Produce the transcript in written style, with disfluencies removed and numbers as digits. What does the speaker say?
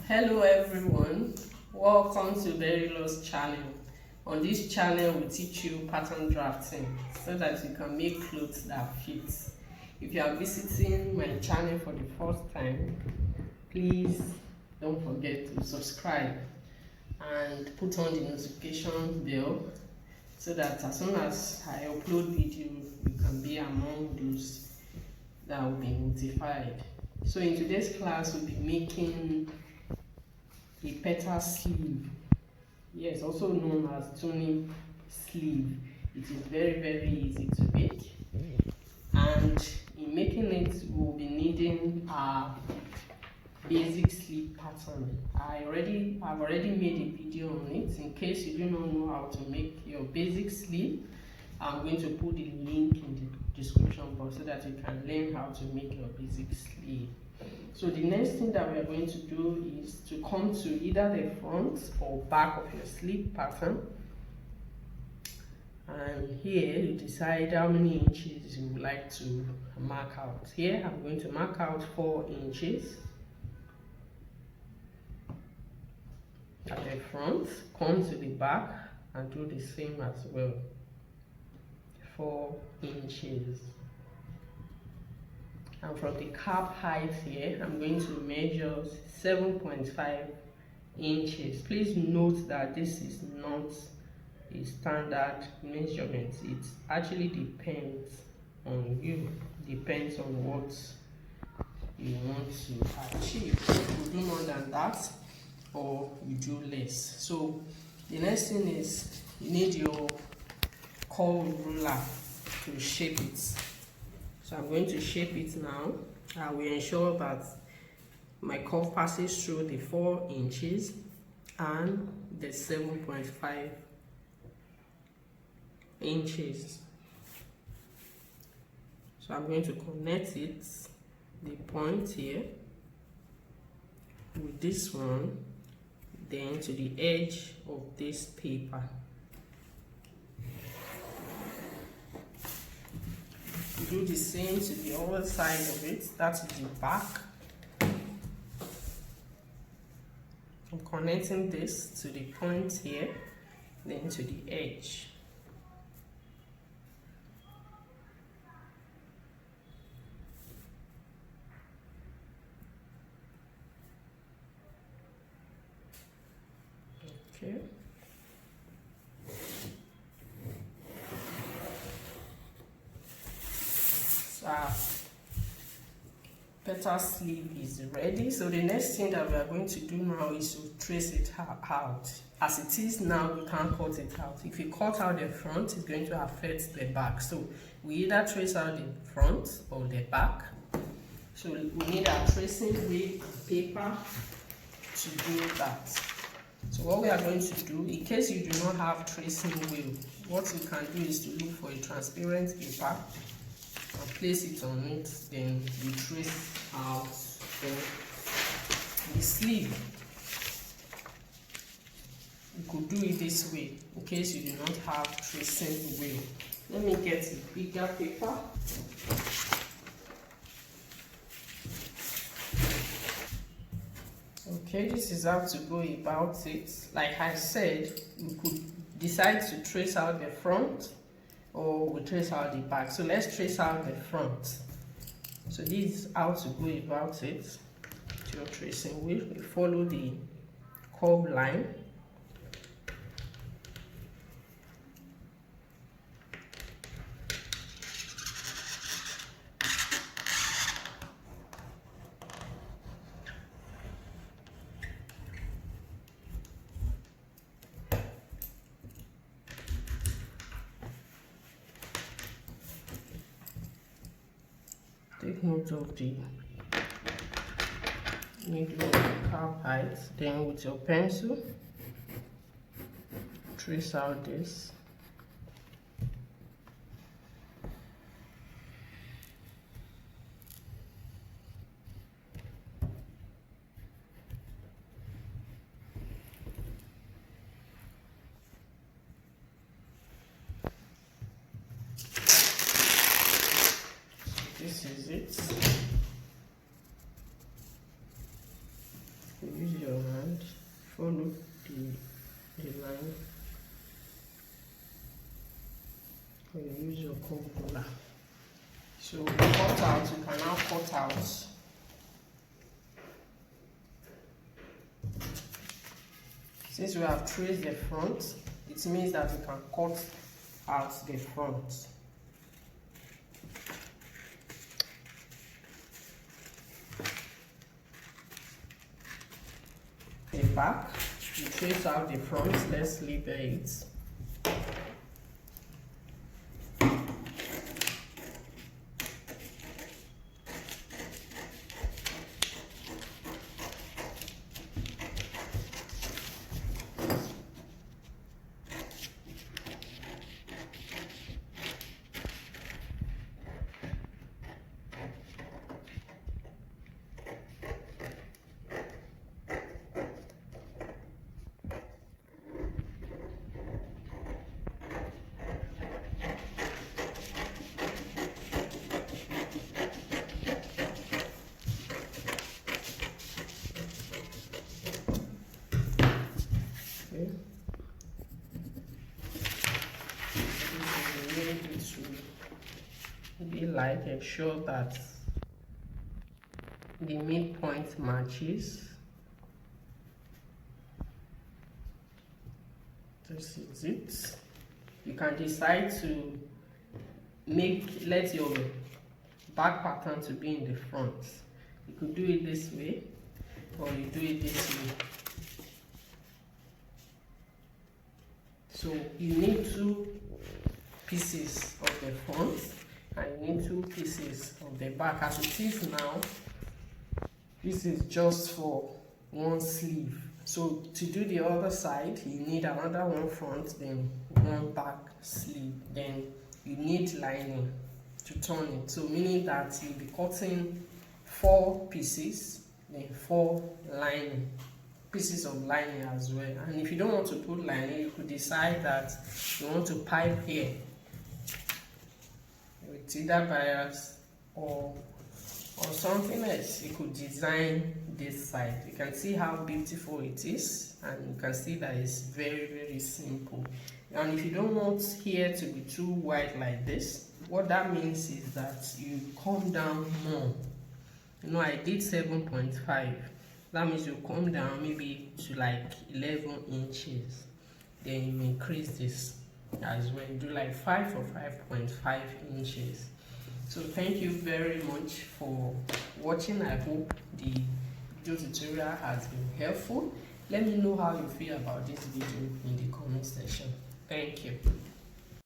Hello everyone, welcome to Verylo's channel. On this channel we teach you pattern drafting so that you can make clothes that fit. If you are visiting my channel for the first time, please don't forget to subscribe and put on the notification bell so that as soon as I upload video you can be among those that will be notified. So in today's class we'll be making a petal sleeve, yes, also known as tulip sleeve. It is very easy to make, and in making it we'll be needing our basic sleeve pattern. I've already made a video on it. In case you do not know how to make your basic sleeve, I'm going to put the link in the description box so that you can learn how to make your basic sleeve. So the next thing that we are going to do is to come to either the front or back of your sleeve pattern, and here you decide how many inches you would like to mark out. Here I'm going to mark out 4 inches at the front, come to the back and do the same as well, 4 inches. And from the cap height here, I'm going to measure 7.5 inches. Please note that this is not a standard measurement. It actually depends on you, depends on what you want to achieve. You do more than that or you do less. So the next thing is you need your curve ruler to shape it. So I'm going to shape it now. I will ensure that my curve passes through the 4 inches and the 7.5 inches. So I'm going to connect it, the point here, with this one, then to the edge of this paper. Do the same to the other side of it, that is the back. I'm connecting this to the point here, then to the edge. Okay. Petal sleeve is ready. So the next thing that we are going to do now is to trace it out. As it is now, we can't cut it out. If you cut out the front, it's going to affect the back. So we either trace out the front or the back. So we need our tracing wheel and paper to do that. So what we are going to do, in case you do not have tracing wheel, what you can do is to look for a transparent paper and place it on it, then you trace out the sleeve. You could do it this way in case you do not have tracing wheel. Let me get a bigger paper. Okay, this is how to go about it. Like I said, you could decide to trace out the front or we trace out the back. So let's trace out the front. So this is how to go about it. Your tracing wheel, we follow the curve line. Take note of the middle of the cap height. Then with your pencil, trace out this. This is it. Use your cupola. So we cut out, you can now cut out since we have traced the front, it means that we can cut out the front. The back, we trace out the front, let's leave it. Okay. This is to be like ensure that the midpoint matches. This is it. You can decide to let your back pattern to be in the front. You could do it this way, or you do it this way. So you need 2 pieces of the front and you need 2 pieces of the back. As it is now, this is just for one sleeve. So to do the other side, you need another one front, then one back sleeve. Then you need lining to turn it. So meaning that you'll be cutting 4 pieces, then 4 lining. Pieces of lining as well. And if you don't want to put lining, you could decide that you want to pipe here with either bias or something else. You could design this side. You can see how beautiful it is, and you can see that it's very, very simple. And if you don't want here to be too wide like this, what that means is that you come down more. You know, I did 7.5. That means you come down maybe to like 11 inches. Then you increase this as well. Do like 5 or 5.5 inches. So thank you very much for watching. I hope the video tutorial has been helpful. Let me know how you feel about this video in the comment section. Thank you.